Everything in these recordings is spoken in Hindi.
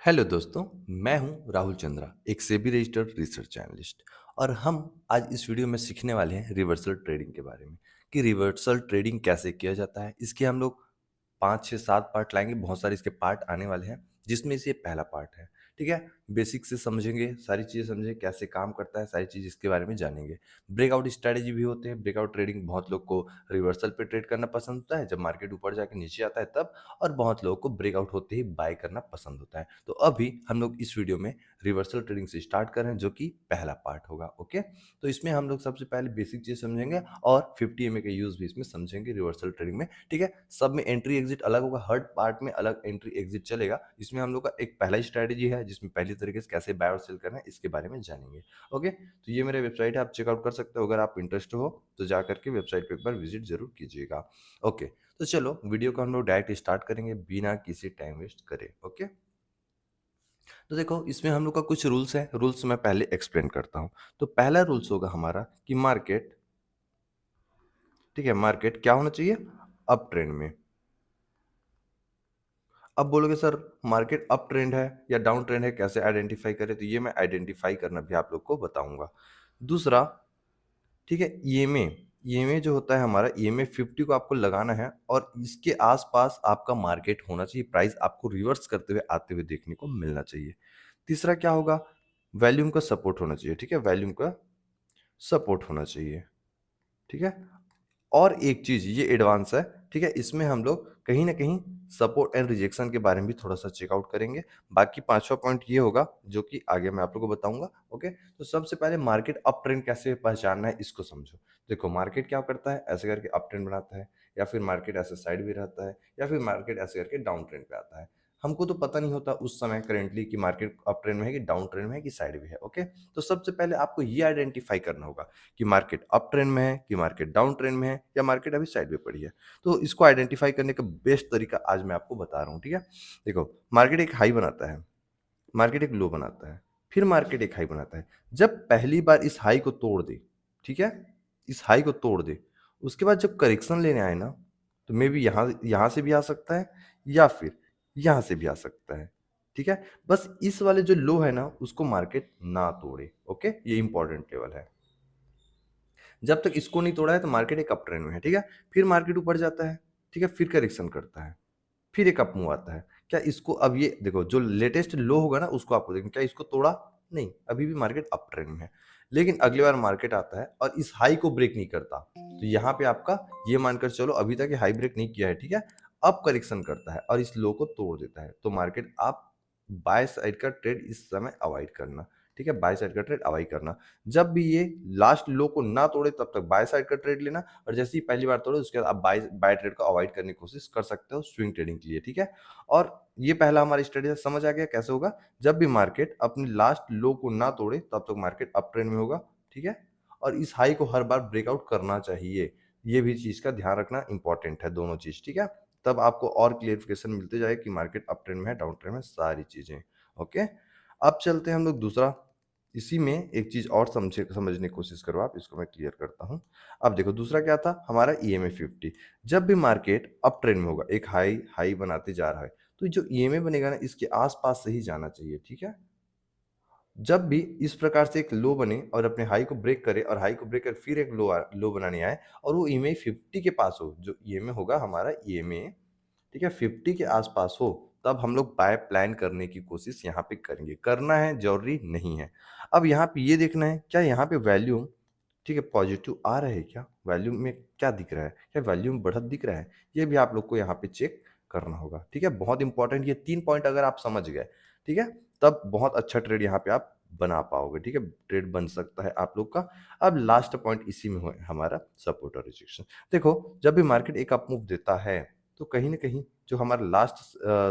हेलो दोस्तों, मैं हूं राहुल चंद्रा, एक सेबी रजिस्टर्ड रिसर्च एनालिस्ट। और हम आज इस वीडियो में सीखने वाले हैं रिवर्सल ट्रेडिंग के बारे में कि रिवर्सल ट्रेडिंग कैसे किया जाता है। इसके हम लोग 5 6 7 पार्ट लाएंगे, बहुत सारे इसके पार्ट आने वाले हैं जिसमें से ये पहला पार्ट है। ठीक है, बेसिक से समझेंगे, सारी चीज़ें समझेंगे कैसे काम करता है, सारी चीज़ इसके बारे में जानेंगे। ब्रेकआउट स्ट्रैटेजी भी होते हैं। ब्रेकआउट ट्रेडिंग बहुत लोग को रिवर्सल पे ट्रेड करना पसंद होता है, जब मार्केट ऊपर जाके नीचे आता है तब। और बहुत लोगों को ब्रेकआउट होते ही बाय करना पसंद होता है। तो अभी हम लोग इस वीडियो में रिवर्सल ट्रेडिंग से स्टार्ट कर रहे हैं, जो कि पहला पार्ट होगा। ओके, तो इसमें हम लोग सबसे पहले बेसिक चीज समझेंगे और 50 MA का यूज भी इसमें समझेंगे रिवर्सल ट्रेडिंग में। ठीक है, सब में एंट्री एग्जिट अलग होगा, हर पार्ट में अलग एंट्री एग्जिट चलेगा। इसमें हम लोग का एक पहला स्ट्रैटेजी है जिसमें पहली तरीके से कैसे बाय और सेल करना है इसके बारे में जानेंगे। ओके, तो ये मेरा वेबसाइट है, आप चेकआउट कर सकते हो। अगर आप इंटरेस्ट हो तो जा करके वेबसाइट पे एक बार विजिट जरूर कीजिएगा। ओके, तो चलो वीडियो को हम लोग डायरेक्ट स्टार्ट करेंगे बिना किसी टाइम वेस्ट करे। ओके, तो देखो इसमें हम लोग का कुछ रूल्स है। रूल्स मैं पहले एक्सप्लेन करता हूँ। तो पहला रूल्स होगा हमारा कि मार्केट, ठीक है, मार्केट क्या होना चाहिए, अप ट्रेंड में। अब बोलोगे सर मार्केट अप ट्रेंड है या डाउन ट्रेंड है, कैसे आइडेंटिफाई करें? तो ये मैं आइडेंटिफाई करना भी आप लोग को बताऊंगा। दूसरा, ठीक है, ईएमए। ईएमए जो होता है हमारा, ईएमए 50 को आपको लगाना है और इसके आसपास आपका मार्केट होना चाहिए। प्राइस आपको रिवर्स करते हुए आते हुए देखने को मिलना चाहिए। तीसरा क्या होगा, वॉल्यूम का सपोर्ट होना चाहिए। ठीक है, वॉल्यूम का सपोर्ट होना चाहिए। ठीक है, और एक चीज ये एडवांस है। ठीक है, इसमें हम लोग कहीं ना कहीं सपोर्ट एंड रिजेक्शन के बारे में भी थोड़ा सा चेकआउट करेंगे। बाकी पांचवा पॉइंट ये होगा जो कि आगे मैं आप लोगों को बताऊंगा। ओके, तो सबसे पहले मार्केट अप ट्रेंड कैसे पहचानना है इसको समझो। देखो मार्केट क्या करता है, ऐसे करके अप ट्रेंड बनाता है, या फिर मार्केट ऐसे साइड भी रहता है, या फिर मार्केट ऐसे करके डाउन ट्रेंड पे आता है। हमको तो पता नहीं होता उस समय करेंटली कि मार्केट अप ट्रेंड में है कि डाउन ट्रेंड में है कि साइड में है। ओके, तो सबसे पहले आपको ये आइडेंटिफाई करना होगा कि मार्केट अप ट्रेंड में है कि मार्केट डाउन ट्रेंड में है या मार्केट अभी साइड में पड़ी है। तो इसको आइडेंटिफाई करने का बेस्ट तरीका आज मैं आपको बता रहा हूँ। ठीक है, देखो मार्केट एक हाई बनाता है, मार्केट एक लो बनाता है, फिर मार्केट एक हाई बनाता है। जब पहली बार इस हाई को तोड़ दे, ठीक है, इस हाई को तोड़ दे, उसके बाद जब करेक्शन लेने आए ना, तो मे बी यहाँ यहाँ से भी आ सकता है या फिर यहाँ से भी आ सकता है। ठीक है, बस इस वाले जो लो है ना उसको मार्केट ना तोड़े। ओके, ये इंपॉर्टेंट लेवल है। जब तक इसको नहीं तोड़ा है तो मार्केट एक अप ट्रेंड में है। ठीक है, फिर मार्केट ऊपर जाता है, ठीक है, फिर करेक्शन करता है, फिर एक अप मूव आता है। क्या इसको, अब ये देखो जो लेटेस्ट लो होगा ना उसको आपको देखना, क्या इसको तोड़ा? नहीं, अभी भी मार्केट अप ट्रेंड में है। लेकिन अगली बार मार्केट आता है और इस हाई को ब्रेक नहीं करता, तो यहाँ पे आपका ये मानकर चलो अभी तक ये हाई ब्रेक नहीं किया है। ठीक है, अब करेक्शन करता है और इस लो को तोड़ देता है, तो मार्केट आप बाय साइड का ट्रेड इस समय अवॉइड करना। ठीक है, बाय साइड का ट्रेड अवॉइड करना। जब भी ये लास्ट लो को ना तोड़े तब तक बाय साइड का ट्रेड लेना, और जैसे ही पहली बार तोड़े उसके बाद आप बाय बाय ट्रेड को अवॉइड करने की कोशिश कर सकते हो स्विंग ट्रेडिंग के लिए। ठीक है, और ये पहला हमारा स्ट्रेटेजी समझ आ गया कैसे होगा। जब भी मार्केट अपनी लास्ट लो को ना तोड़े तब तक मार्केट अप ट्रेंड में होगा। ठीक है, और इस हाई को हर बार ब्रेकआउट करना चाहिए। ये भी चीज का ध्यान रखना इंपॉर्टेंट है, दोनों चीज। ठीक है, तब आपको और क्लियरिफिकेशन मिलते जाए कि मार्केट अप ट्रेंड में है डाउन ट्रेंड में, सारी चीजें। ओके, अब चलते हैं हम लोग दूसरा। इसी में एक चीज और समझने की कोशिश करो आप, इसको मैं क्लियर करता हूं। अब देखो दूसरा क्या था हमारा, ईएमए 50। जब भी मार्केट अप ट्रेंड में होगा, एक हाई हाई बनाते जा रहा है, तो जो ईएमए बनेगा ना इसके आसपास से ही जाना चाहिए। ठीक है, जब भी इस प्रकार से एक लो बने और अपने हाई को ब्रेक करे और हाई को ब्रेक कर फिर एक लो बनाने आए और वो ईएमए 50 के पास हो, जो ईएमए होगा हमारा ईएमए, ठीक है, 50 के आसपास हो, तब हम लोग बाय प्लान करने की कोशिश यहाँ पे करेंगे। करना है जरूरी नहीं है। अब यहाँ पे ये देखना है क्या यहाँ पे वैल्यूम, ठीक है, पॉजिटिव आ रहा है क्या, वैल्यूम में क्या दिख रहा है, क्या वैल्यूम बढ़त दिख रहा है, ये भी आप लोग को यहाँ पे चेक करना होगा। ठीक है, बहुत इंपॉर्टेंट ये 3 पॉइंट अगर आप समझ गए, ठीक है, तब बहुत अच्छा ट्रेड यहाँ पे आप बना पाओगे। ठीक है, ट्रेड बन सकता है आप लोग का। अब लास्ट पॉइंट इसी में है हमारा सपोर्ट और रिजेक्शन। देखो जब भी मार्केट एक अप मूव देता है तो कहीं ना कहीं जो हमारा लास्ट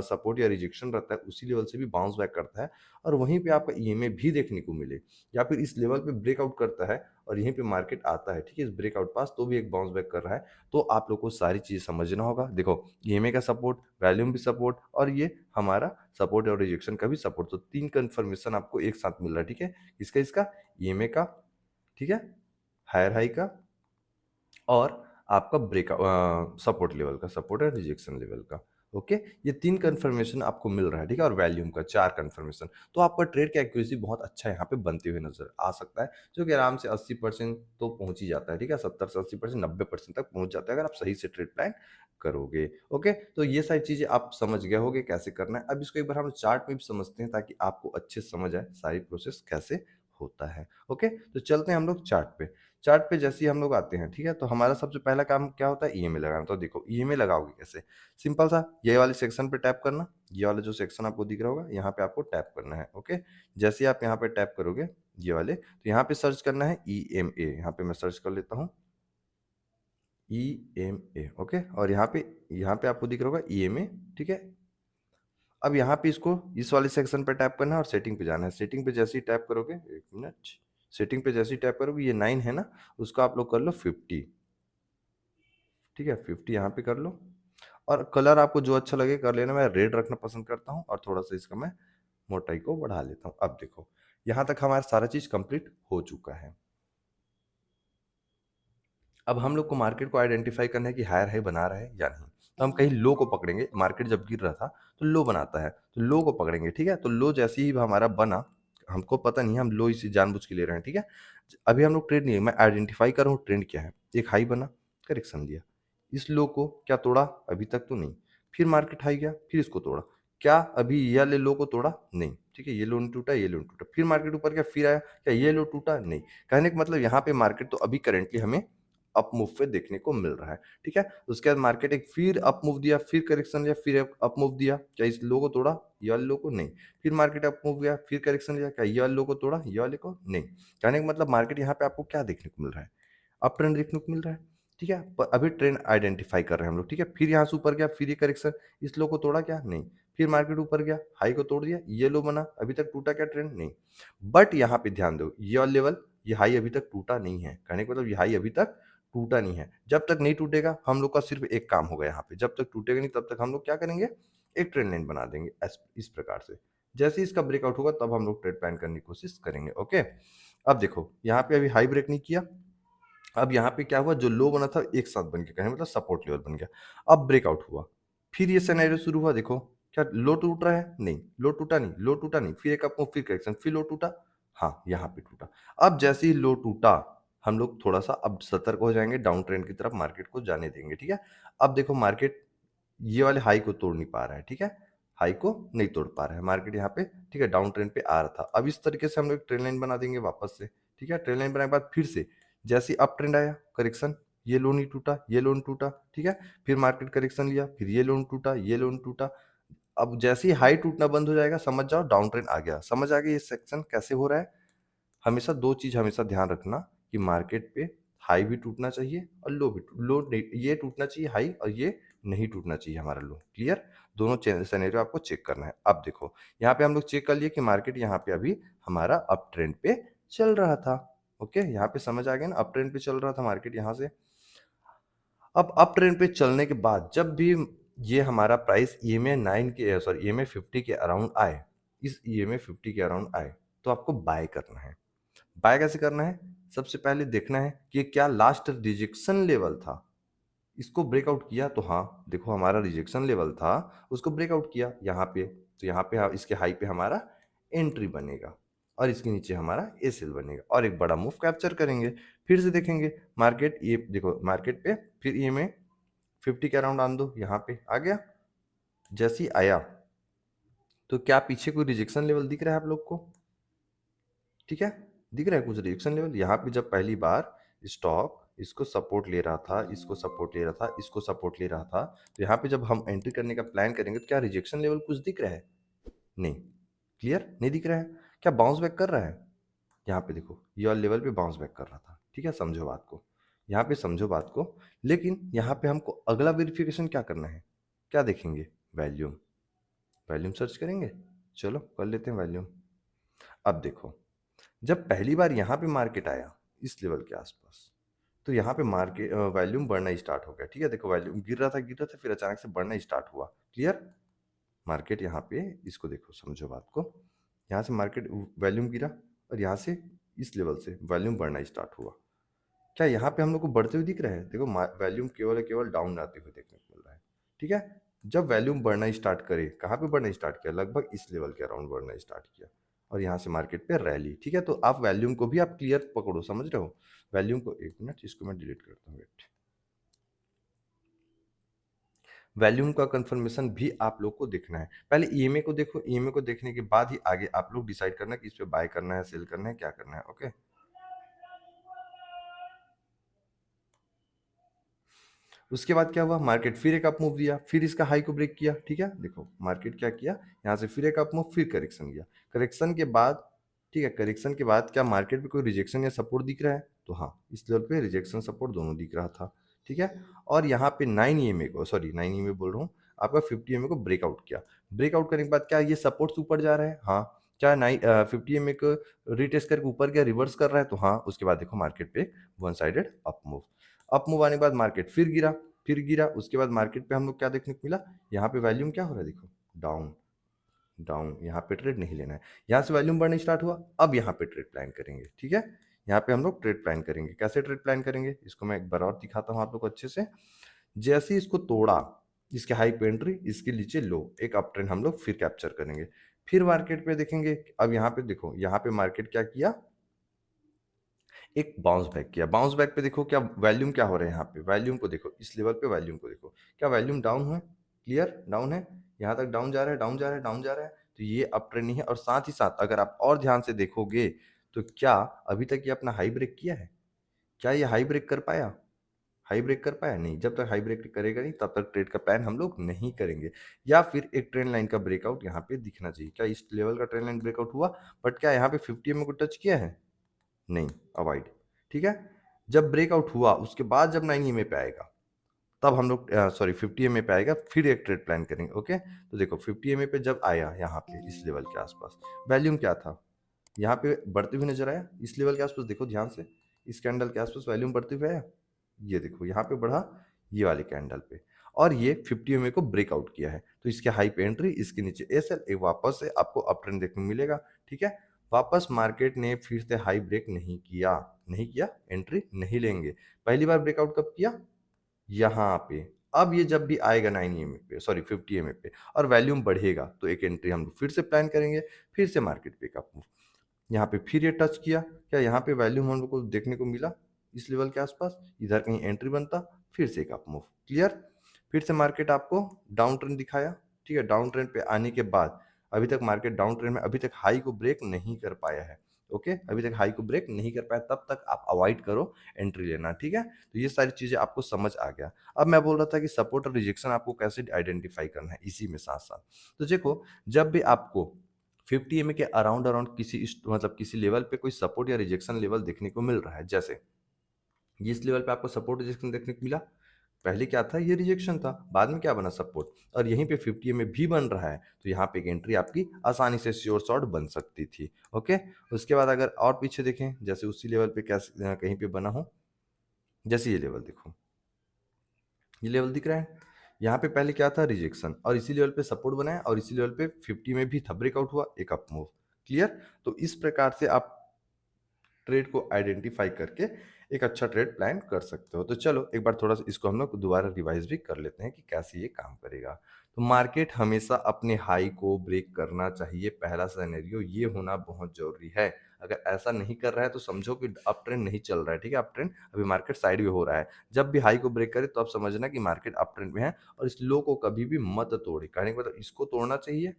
सपोर्ट या रिजेक्शन रहता है उसी लेवल से भी बाउंस बैक करता है, और वहीं पे आपका ईएमए भी देखने को मिले, या फिर इस लेवल पे ब्रेकआउट करता है और यहीं पे मार्केट आता है, ठीक है, इस ब्रेकआउट पास तो भी एक बाउंस बैक कर रहा है। तो आप लोग को सारी चीज समझना होगा। देखो ईएमए का सपोर्ट, वैल्यूम भी सपोर्ट, और ये हमारा सपोर्ट और रिजेक्शन का भी सपोर्ट, तो 3 कंफर्मेशन आपको एक साथ मिल रहा है। ठीक है, इसका इसका ईएमए का, ठीक है, हायर हाई का, और आपका ब्रेक सपोर्ट लेवल का, सपोर्ट एंड रिजेक्शन लेवल का। ओके, ये 3 कन्फर्मेशन आपको मिल रहा है, ठीक है? और वॉल्यूम का 4 कन्फर्मेशन। तो आपका ट्रेड का एक्यूरेसी बहुत अच्छा यहाँ पे बनते हुए नज़र आ सकता है, जो कि आराम से 80% तो पहुँच ही जाता है, ठीक है? 70 से 80%, 90% तक पहुँच जाता है अगर आप सही से ट्रेड प्लान करोगे, ओके? तो ये सारी चीज़ें आप समझ गए होंगे कैसे करना है। अब इसको एक बार हम चार्ट में भी समझते हैं ताकि आपको अच्छे से समझ आए सारी प्रोसेस कैसे होता है, ओके? तो चलते हैं हम लोग चार्ट पे। चार्ट पे जैसे ही हम लोग आते हैं, ठीक है? तो हमारा सबसे पहला काम क्या होता है? ईएमए लगाना। तो देखो ईएमए लगाओगे कैसे? सिंपल सा, ये वाले सेक्शन पे टैप करना, ये वाला जो सेक्शन आपको दिख रहा होगा, यहाँ पे आपको टैप करना है, ओके? जैसे ही आप यहाँ पे टैप करोगे, ये वाले, तो यहाँ पे सर्च करना है ईएमए, यहाँ पे मैं सर्च कर लेता हूँ, ईएमए, ओके? और यहाँ पे आपको दिख रहा होगा ईएमए, ठीक है? अब यहाँ पे इसको इस वाले सेक्शन पे टैप करना है और सेटिंग पे जाना है। सेटिंग पे जैसे ही टैप करोगे, 1 मिनट, सेटिंग पे जैसे ही टैप करोगे, ये 9 है ना, उसको आप लोग कर लो 50, ठीक है? 50 यहाँ पे कर लो और कलर आपको जो अच्छा लगे कर लेना। मैं रेड रखना पसंद करता हूँ और थोड़ा-सा इसका मैं मोटाई को बढ़ा लेता हूँ। अब देखो, यहाँ तक हमारा सारा चीज़ कंप्लीट हो चुका है। अब हम लोग को मार्केट को आइडेंटिफाई करना है कि हायर हाई बना रहा है या नहीं। तो हम कहीं लो को पकड़ेंगे, मार्केट जब गिर रहा था तो लो बनाता है, तो लो को पकड़ेंगे, ठीक है? तो लो जैसे ही हमारा बना, हमको पता नहीं है, हम लो इसे जानबूझ के ले रहे हैं, ठीक है? अभी हम लोग ट्रेड नहीं, मैं आइडेंटिफाई कर रहा हूँ ट्रेंड क्या है। एक हाई बना, करेक्शन लिया, इस लो को क्या तोड़ा? अभी तक तो नहीं। फिर मार्केट हाई गया, फिर इसको तोड़ा, क्या अभी ये वाले लो को तोड़ा? नहीं, ठीक है? ये लो नहीं टूटा, ये लो नहीं टूटा। फिर मार्केट ऊपर गया, फिर आया, क्या ये लो टूटा? नहीं। कहने का मतलब यहाँ पे मार्केट तो अभी करेंटली हमें अप मूव पे देखने को मिल रहा है, ठीक है? उसके बाद मार्केट एक फिर अप मूव दिया, फिर करेक्शन लिया, फिर अप मूव दिया, क्या इस लो को तोड़ा? ये वाले लो को? नहीं। फिर मार्केट अप मूव गया, फिर करेक्शन लिया, क्या ये वाले लो को तोड़ा? ये वाले को? नहीं। कहने का मतलब मार्केट यहाँ पे आपको क्या देखने को मिल रहा है? अप ट्रेंड देखने को मिल रहा है, ठीक है? पर अभी ट्रेंड आइडेंटिफाई कर रहे हैं हम लोग, ठीक है? फिर यहाँ से ऊपर गया, फिर ये करेक्शन, इस लो को तोड़ा क्या? नहीं। फिर मार्केट ऊपर गया, हाई को तोड़ दिया, ये लो बना, अभी तक टूटा क्या ट्रेंड? नहीं। बट यहाँ पे ध्यान दो, ये वाला लेवल, ये हाई अभी तक टूटा नहीं है। कहने का मतलब ये हाई अभी तक टूटा नहीं है। जब तक नहीं टूटेगा, हम लोग का सिर्फ एक काम होगा यहाँ पे, जब तक टूटेगा नहीं तब तक हम लोग क्या करेंगे? एक ट्रेंड लाइन बना देंगे इस प्रकार से। जैसे ही इसका ब्रेकआउट होगा तब हम लोग ट्रेड प्लान करने की कोशिश करेंगे, ओके? अब देखो, यहाँ पे अभी हाई ब्रेक नहीं किया, अब यहाँ पे क्या हुआ, जो लो बना था एक साथ बन गया, कहने मतलब सपोर्ट लेवल बन गया। अब ब्रेकआउट हुआ, फिर ये सिनेरियो शुरू हुआ, देखो क्या लो टूट रहा है? नहीं, लो टूटा नहीं, लो टूटा नहीं, फिर एक अप मूव, फिर करेक्शन, फिर लो टूटा, हाँ, यहाँ पे टूटा। अब जैसे ही लो टूटा, हम लोग थोड़ा-सा अब सतर्क हो जाएँगे, डाउन ट्रेंड की तरफ मार्केट को जाने देंगे, ठीक है? अब देखो मार्केट ये वाले हाई को तोड़ नहीं पा रहा है, ठीक है? हाई को नहीं तोड़ पा रहा है मार्केट यहाँ पे, ठीक है? डाउन ट्रेंड पे आ रहा था। अब इस तरीके से हम लोग ट्रेंड लाइन बना देंगे वापस से, ठीक है? ट्रेंड लाइन बनाने के बाद फिर से जैसे ही अप ट्रेंड आया, करेक्शन, ये लो नहीं टूटा, ये लो नहीं टूटा, ठीक है? फिर मार्केट करेक्शन लिया, फिर ये लो नहीं टूटा, ये लो नहीं टूटा। अब जैसे ही हाई टूटना बंद हो जाएगा, समझ जाओ डाउन ट्रेंड आ गया। समझ आ गई ये सेक्शन कैसे हो रहा है? हमेशा 2 चीज़ हमेशा ध्यान रखना कि मार्केट पे हाई भी टूटना चाहिए और लो नहीं, ये टूटना चाहिए हाई और ये नहीं टूटना चाहिए हमारा लो। क्लियर? दोनों सिनेरियो आपको चेक करना है। अब देखो, यहाँ पे हम लोग चेक कर लिए कि मार्केट यहाँ पे अभी हमारा अप ट्रेंड पे चल रहा था। ओके? यहाँ पे समझ आ गया ना, अप ट्रेंड पे चल रहा था मार्केट यहाँ से। अब अप ट्रेंड पे चलने के बाद जब भी ये हमारा प्राइस ईएमए 9 के सॉरी ईएमए 50 के अराउंड आए, इस ईएमए 50 के अराउंड आए, तो आपको बाय करना है। बाय कैसे करना है? सबसे पहले देखना है कि क्या लास्ट रिजेक्शन लेवल था, इसको ब्रेकआउट किया तो हाँ, देखो हमारा रिजेक्शन लेवल था, उसको ब्रेकआउट किया यहाँ पे, तो यहाँ पे इसके हाई पे हमारा एंट्री बनेगा और इसके नीचे हमारा ए सेल बनेगा और एक बड़ा मूव कैप्चर करेंगे। फिर से देखेंगे मार्केट, ये देखो मार्केट पे फिर ये में 50 के अराउंड आन दो, यहाँ पे आ गया। जैसे ही आया तो क्या पीछे कोई रिजेक्शन लेवल दिख रहा है आप लोग को? ठीक है, दिख रहा है कुछ रिएक्शन लेवल? यहाँ पे जब पहली बार स्टॉक इसको सपोर्ट ले रहा था, इसको सपोर्ट ले रहा था, इसको सपोर्ट ले रहा था, तो यहाँ पे जब हम एंट्री करने का प्लान करेंगे तो क्या रिजेक्शन लेवल कुछ दिख रहा है? नहीं। क्लियर? नहीं दिख रहा है। क्या बाउंस बैक कर रहा है? यहाँ पे देखो, ये वाले लेवल पे बाउंस बैक कर रहा था, ठीक है? समझो बात को, यहाँ पे समझो बात को। लेकिन यहाँ पे हमको अगला वेरिफिकेशन क्या करना है? क्या देखेंगे? वैल्यूम। वैल्यूम सर्च करेंगे, चलो कर लेते हैं वैल्यूम। अब देखो, जब पहली बार यहाँ पे मार्केट आया इस लेवल के आसपास, तो यहाँ पे मार्केट वॉल्यूम बढ़ना स्टार्ट हो गया, ठीक है? देखो वॉल्यूम गिर रहा था, फिर अचानक से बढ़ना स्टार्ट हुआ। क्लियर? मार्केट यहाँ पे, इसको देखो, समझो बात को, यहाँ से मार्केट वॉल्यूम गिरा और यहाँ से इस लेवल से वॉल्यूम बढ़ना स्टार्ट हुआ। क्या यहाँ पे हम लोग को बढ़ते हुए दिख रहा है? देखो वॉल्यूम केवल डाउन आते हुए देखने को मिल रहा है, ठीक है? जब वॉल्यूम बढ़ना स्टार्ट करे, कहाँ पे बढ़ना स्टार्ट किया, लगभग इस लेवल के अराउंड बढ़ना स्टार्ट किया और यहाँ से मार्केट पे रैली। ठीक है, तो आप वॉल्यूम को भी आप क्लियर पकड़ो, समझ रहे हो। वॉल्यूम को, एक मिनट इसको मैं डिलीट करता हूँ, वेट। वॉल्यूम का कंफर्मेशन भी आप लोग को देखना है। पहले ईएमए को देखो, ईएमए को देखने के बाद ही आगे आप लोग डिसाइड करना कि इस पे बाय करना है, सेल करना है, क्या करना है। ओके, उसके बाद क्या हुआ, मार्केट फिर एक अप मूव दिया, फिर इसका हाई को ब्रेक किया। ठीक है, देखो मार्केट क्या किया, यहाँ से फिर एक अप मूव, फिर करेक्शन किया। करेक्शन के बाद, ठीक है, करेक्शन के बाद क्या मार्केट पे कोई रिजेक्शन या सपोर्ट दिख रहा है, तो हाँ, इस लेवल पे रिजेक्शन सपोर्ट दोनों दिख रहा था। ठीक है, और यहाँ पे 9 ईएमए को, सॉरी 9 ईएमए बोल रहा हूँ, आपका 50 ईएमए को ब्रेकआउट किया। ब्रेकआउट करने के बाद क्या ये सपोर्ट ऊपर जा रहा है, हाँ। क्या 50 ईएमए को रिटेस्ट करके ऊपर क्या रिवर्स कर रहा है, तो हाँ। उसके बाद देखो मार्केट पे one sided up move, up move आने के बाद मार्केट फिर गिरा, फिर गिरा। उसके बाद मार्केट पे हम लोग क्या देखने को मिला, यहाँ पे वॉल्यूम क्या हो रहा है, देखो डाउन, डाउन, यहाँ पे ट्रेड नहीं लेना है। यहाँ से वॉल्यूम बढ़ना स्टार्ट हुआ, अब यहाँ पे ट्रेड प्लान करेंगे। ठीक है, यहाँ पे हम लोग ट्रेड प्लान करेंगे। कैसे ट्रेड प्लान करेंगे, इसको मैं एक बार और दिखाता हूँ आप लोग को अच्छे से। जैसे ही इसको तोड़ा, इसके हाई पे एंट्री, इसके नीचे लो, एक अप ट्रेंड हम लोग फिर कैप्चर करेंगे। फिर मार्केट पे देखेंगे, अब यहाँ पे देखो, यहाँ पे मार्केट क्या किया, एक बाउंस बैक किया। बाउंस बैक पे देखो क्या वॉल्यूम क्या हो रहा है, यहाँ पे वॉल्यूम को देखो, इस लेवल पे वॉल्यूम को देखो, क्या वॉल्यूम डाउन है, क्लियर डाउन है, यहाँ तक डाउन जा रहा है, डाउन जा रहा है, डाउन जा रहा है। तो ये अप ट्रेंड नहीं है। और साथ ही साथ अगर आप और ध्यान से देखोगे तो क्या अभी तक ये अपना हाई ब्रेक किया है, क्या ये हाई ब्रेक कर पाया, हाई ब्रेक कर पाया नहीं। जब तक हाई ब्रेक करेगा नहीं तब तक ट्रेड का प्लान हम लोग नहीं करेंगे। या फिर एक ट्रेंड लाइन का ब्रेकआउट यहाँ पे दिखना चाहिए। क्या इस लेवल का ट्रेंड लाइन ब्रेकआउट हुआ, बट क्या यहाँ पे 50 को टच किया है, नहीं, अवॉइड। ठीक है, जब ब्रेकआउट हुआ उसके बाद जब 9 ईएमए पे आएगा, तब हम लोग सॉरी 50 ईएमए पे आएगा, फिर एक ट्रेड प्लान करेंगे। ओके, तो देखो 50 ईएमए पे जब आया, यहाँ पे इस लेवल के आसपास वॉल्यूम क्या था, यहाँ पे बढ़ते हुए नजर आया। इस लेवल के आसपास देखो ध्यान से, इस कैंडल के आसपास वॉल्यूम बढ़ते हुए आया, ये देखो यहाँ पे बढ़ा, ये वाले कैंडल पे। और ये 50 ईएमए को ब्रेकआउट किया है, तो इसके हाई पे एंट्री, इसके नीचे एसएल, एक वापस से आपको अप ट्रेंड देखने को मिलेगा। ठीक है, वापस मार्केट ने फिर से हाई ब्रेक नहीं किया, नहीं किया, एंट्री नहीं लेंगे। पहली बार ब्रेकआउट कब किया, यहाँ पे। अब ये जब भी आएगा 9 ईएमए पे, सॉरी 50 ईएमए पे, और वॉल्यूम बढ़ेगा, तो एक एंट्री हम लोग फिर से प्लान करेंगे, फिर से मार्केट पे अप मूव। यहाँ पे फिर ये टच किया, क्या यहाँ पे वॉल्यूम हम लोग को देखने को मिला, इस लेवल के आसपास, इधर कहीं एंट्री बनता, फिर से एक अप मूव, क्लियर। फिर से मार्केट आपको डाउन ट्रेंड दिखाया। ठीक है, डाउन ट्रेंड पे आने के बाद अभी तक मार्केट डाउन ट्रेंड में, अभी तक हाई को ब्रेक नहीं कर पाया है। ओके, अभी तक हाई को ब्रेक नहीं कर पाया, तब तक आप अवॉइड करो एंट्री लेना। ठीक है, तो ये सारी चीजें आपको समझ आ गया। अब मैं बोल रहा था कि सपोर्ट और रिजेक्शन आपको कैसे आइडेंटिफाई करना है, इसी में साथ साथ। तो देखो, जब भी आपको 50 ईएमए के अराउंड अराउंड किसी मतलब किसी लेवल पे कोई सपोर्ट या रिजेक्शन लेवल देखने को मिल रहा है, जैसे ये इस लेवल पे आपको सपोर्ट रिजेक्शन देखने को मिला, पहले क्या था, ये रिजेक्शन था, बाद में क्या बना, सपोर्ट, और यहीं पे 50 में भी बन रहा है, तो यहाँ पे एक एंट्री आपकी आसानी से श्योर शॉट बन सकती थी। ओके, उसके बाद अगर और पीछे देखें, जैसे उसी लेवल पे क्या कहीं पे बना हो, जैसे ये लेवल देखो, ये लेवल दिख रहा है, यहाँ पे पहले क्या था, रिजेक्शन, और इसी लेवल पे सपोर्ट बनाया, और इसी लेवल पे 50 में भी था, ब्रेकआउट हुआ, एक अप मूव, क्लियर। तो इस प्रकार से आप ट्रेड को आइडेंटिफाई करके एक अच्छा ट्रेड प्लान कर सकते हो। तो चलो एक बार थोड़ा सा इसको हम लोग दोबारा रिवाइज भी कर लेते हैं कि कैसे ये काम करेगा। तो मार्केट हमेशा अपने हाई को ब्रेक करना चाहिए, पहला सिनेरियो ये होना बहुत जरूरी है। अगर ऐसा नहीं कर रहा है तो समझो कि अप ट्रेंड नहीं चल रहा है। ठीक है, अप ट्रेंड अभी मार्केट साइड में हो रहा है। जब भी हाई को ब्रेक करे तो आप समझना कि मार्केट अप ट्रेंड में है, और इस लो को कभी भी मत तोड़े। कहने का मतलब इसको तोड़ना चाहिए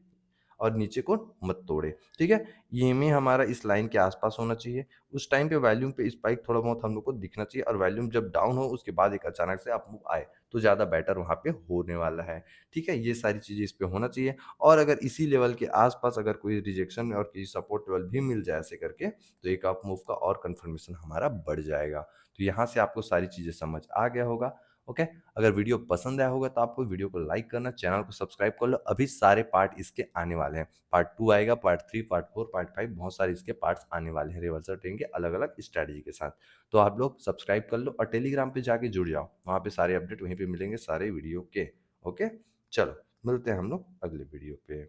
और नीचे को मत तोड़े। ठीक है, ईएमए हमारा इस लाइन के आसपास होना चाहिए। उस टाइम पे वॉल्यूम पे स्पाइक थोड़ा बहुत हम लोग को दिखना चाहिए, और वॉल्यूम जब डाउन हो उसके बाद एक अचानक से अप मूव आए तो ज़्यादा बेटर वहाँ पे होने वाला है। ठीक है, ये सारी चीज़ें इस पे होना चाहिए। और अगर इसी लेवल के आसपास अगर कोई रिजेक्शन और किसी सपोर्ट लेवल भी मिल जाए ऐसे करके, तो एक अप मूव का और कंफर्मेशन हमारा बढ़ जाएगा। तो यहाँ से आपको सारी चीज़ें समझ आ गया होगा। ओके, अगर वीडियो पसंद आया होगा तो आपको वीडियो को लाइक करना, चैनल को सब्सक्राइब कर लो। अभी सारे पार्ट इसके आने वाले हैं, पार्ट 2 आएगा, पार्ट 3, पार्ट 4, पार्ट 5, बहुत सारे इसके पार्ट्स आने वाले हैं रिवर्सल ट्रेंड के अलग-अलग स्ट्रैटेजी के साथ। तो आप लोग सब्सक्राइब कर लो और टेलीग्राम पे जाके जुड़ जाओ, वहाँ पे सारे अपडेट वहीं पे मिलेंगे सारे वीडियो के। ओके, चलो मिलते हैं हम लोग अगले वीडियो पे।